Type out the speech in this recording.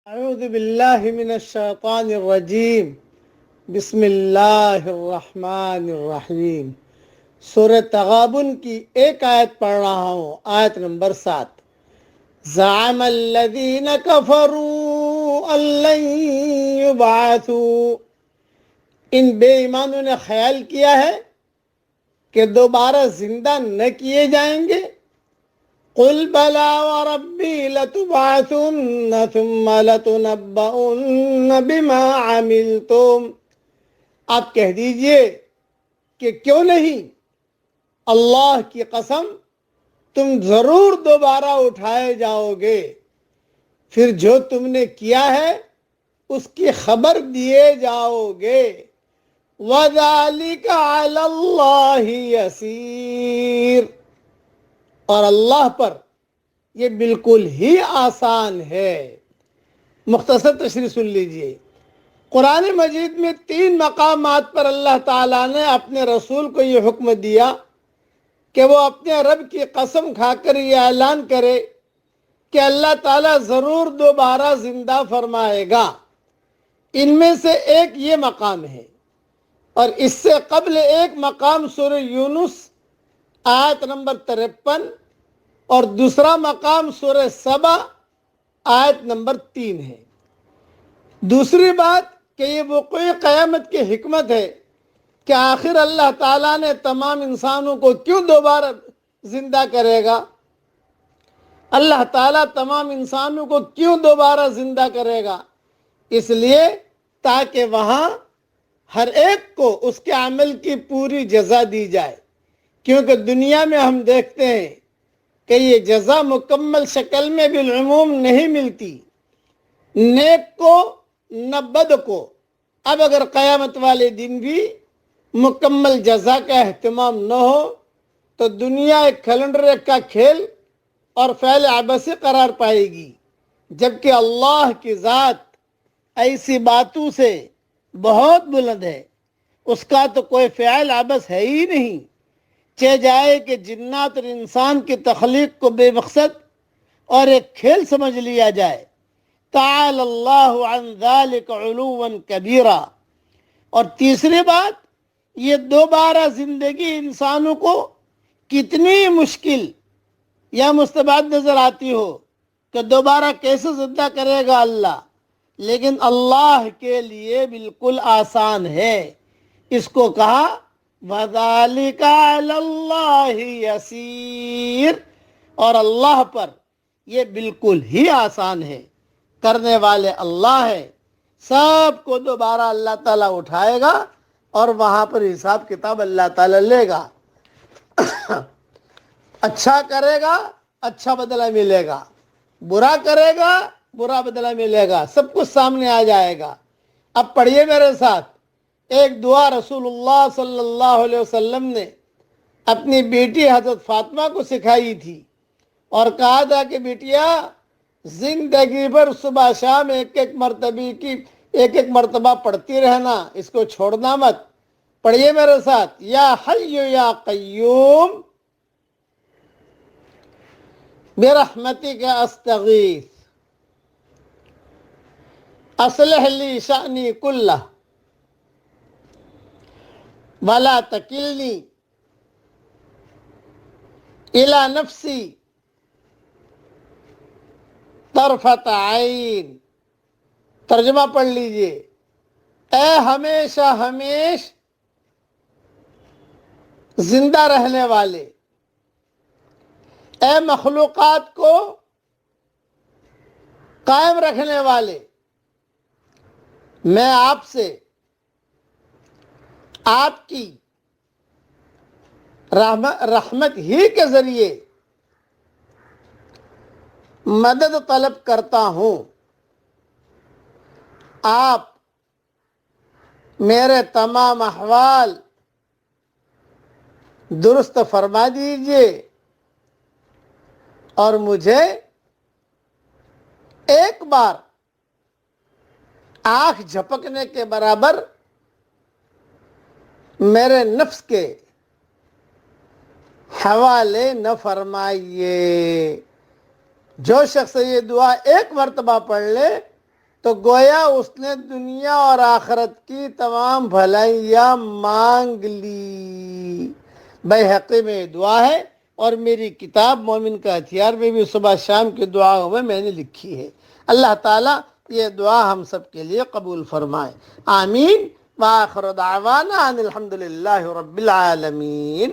اعوذ باللہ من الشیطان الرجیم بسم اللہ الرحمن الرحیم۔ سورہ تغابن کی ایک آیت پڑھ رہا ہوں، آیت نمبر 7۔ زعم الذین کفروا ان لن یبعثوا، ان بے ایمانوں نے خیال کیا ہے کہ دوبارہ زندہ نہ کیے جائیں گے۔ قل بلا وربی لتبعثن ثم لتنبؤن بما عملتم، آپ کہہ دیجئے کہ کیوں نہیں، اللہ کی قسم تم ضرور دوبارہ اٹھائے جاؤ گے، پھر جو تم نے کیا ہے اس کی خبر دیے جاؤ گے۔ وَذَلِكَ عَلَى اللَّهِ يَسِيرٌ، اور اللہ پر یہ بالکل ہی آسان ہے۔ مختصر تشریح سن لیجئے۔ قرآن مجید میں 3 مقامات پر اللہ تعالیٰ نے اپنے رسول کو یہ حکم دیا کہ وہ اپنے رب کی قسم کھا کر یہ اعلان کرے کہ اللہ تعالیٰ ضرور دوبارہ زندہ فرمائے گا۔ ان میں سے ایک یہ مقام ہے، اور اس سے قبل ایک مقام سورہ یونس آیت نمبر 53 اور دوسرا مقام سورہ سبا آیت نمبر 3 ہے۔ دوسری بات کہ یہ وقوع قیامت کی حکمت ہے کہ آخر اللہ تعالیٰ نے تمام انسانوں کو کیوں دوبارہ زندہ کرے گا؟ اللہ تعالیٰ تمام انسانوں کو کیوں دوبارہ زندہ کرے گا؟ اس لیے تاکہ وہاں ہر ایک کو اس کے عمل کی پوری جزا دی جائے، کیونکہ دنیا میں ہم دیکھتے ہیں کہ یہ جزا مکمل شکل میں بالعموم نہیں ملتی، نیک کو نہ بد کو۔ اب اگر قیامت والے دن بھی مکمل جزا کا اہتمام نہ ہو تو دنیا ایک کیلنڈر کا کھیل اور فعل عبثی قرار پائے گی، جبکہ اللہ کی ذات ایسی باتوں سے بہت بلند ہے، اس کا تو کوئی فعل عبث ہے ہی نہیں۔ چہ جائے کہ جنات اور انسان کی تخلیق کو بے مقصد اور ایک کھیل سمجھ لیا جائے۔ تعالی اللہ عن ذلک علوا کبیرا۔ اور تیسری بات، یہ دوبارہ زندگی انسانوں کو کتنی مشکل یا مستبعد نظر آتی ہو کہ دوبارہ کیسے زندہ کرے گا اللہ، لیکن اللہ کے لیے بالکل آسان ہے۔ اس کو کہا وَذَلِكَ عَلَى اللَّهِ يَسِيرٌ، اور اللہ پر یہ بالکل ہی آسان ہے، کرنے والے اللہ ہے۔ سب کو دوبارہ اللہ تعالیٰ اٹھائے گا اور وہاں پر حساب کتاب اللہ تعالیٰ لے گا۔ اچھا کرے گا اچھا بدلہ ملے گا، برا کرے گا برا بدلہ ملے گا، سب کچھ سامنے آ جائے گا۔ اب پڑھیے میرے ساتھ ایک دعا رسول اللہ صلی اللہ علیہ وسلم نے اپنی بیٹی حضرت فاطمہ کو سکھائی تھی، اور کہا تھا کہ بیٹیا زندگی بھر صبح شام ایک ایک مرتبہ پڑھتی رہنا، اس کو چھوڑنا مت۔ پڑھیے میرے ساتھ، یا حی یا قیوم برحمتک استغیث اصلح لی شأنی کلہ ولا تکلنی الی نفسی طرفۃ عین۔ ترجمہ پڑھ لیجئے، اے ہمیشہ ہمیش زندہ رہنے والے، اے مخلوقات کو قائم رکھنے والے، میں آپ سے آپ کی رحمت ہی کے ذریعے مدد طلب کرتا ہوں۔ آپ میرے تمام احوال درست فرما دیجئے اور مجھے ایک بار آنکھ جھپکنے کے برابر میرے نفس کے حوالے نہ فرمائیے۔ جو شخص یہ دعا ایک مرتبہ پڑھ لے تو گویا اس نے دنیا اور آخرت کی تمام بھلائیاں مانگ لی۔ بیہقی میں دعا ہے، اور میری کتاب مومن کا ہتھیار میں بھی صبح شام کی دعاؤں میں نے لکھی ہے۔ اللہ تعالیٰ یہ دعا ہم سب کے لیے قبول فرمائے، آمین۔ وآخر دعوانا ان الحمد للہ رب العالمین۔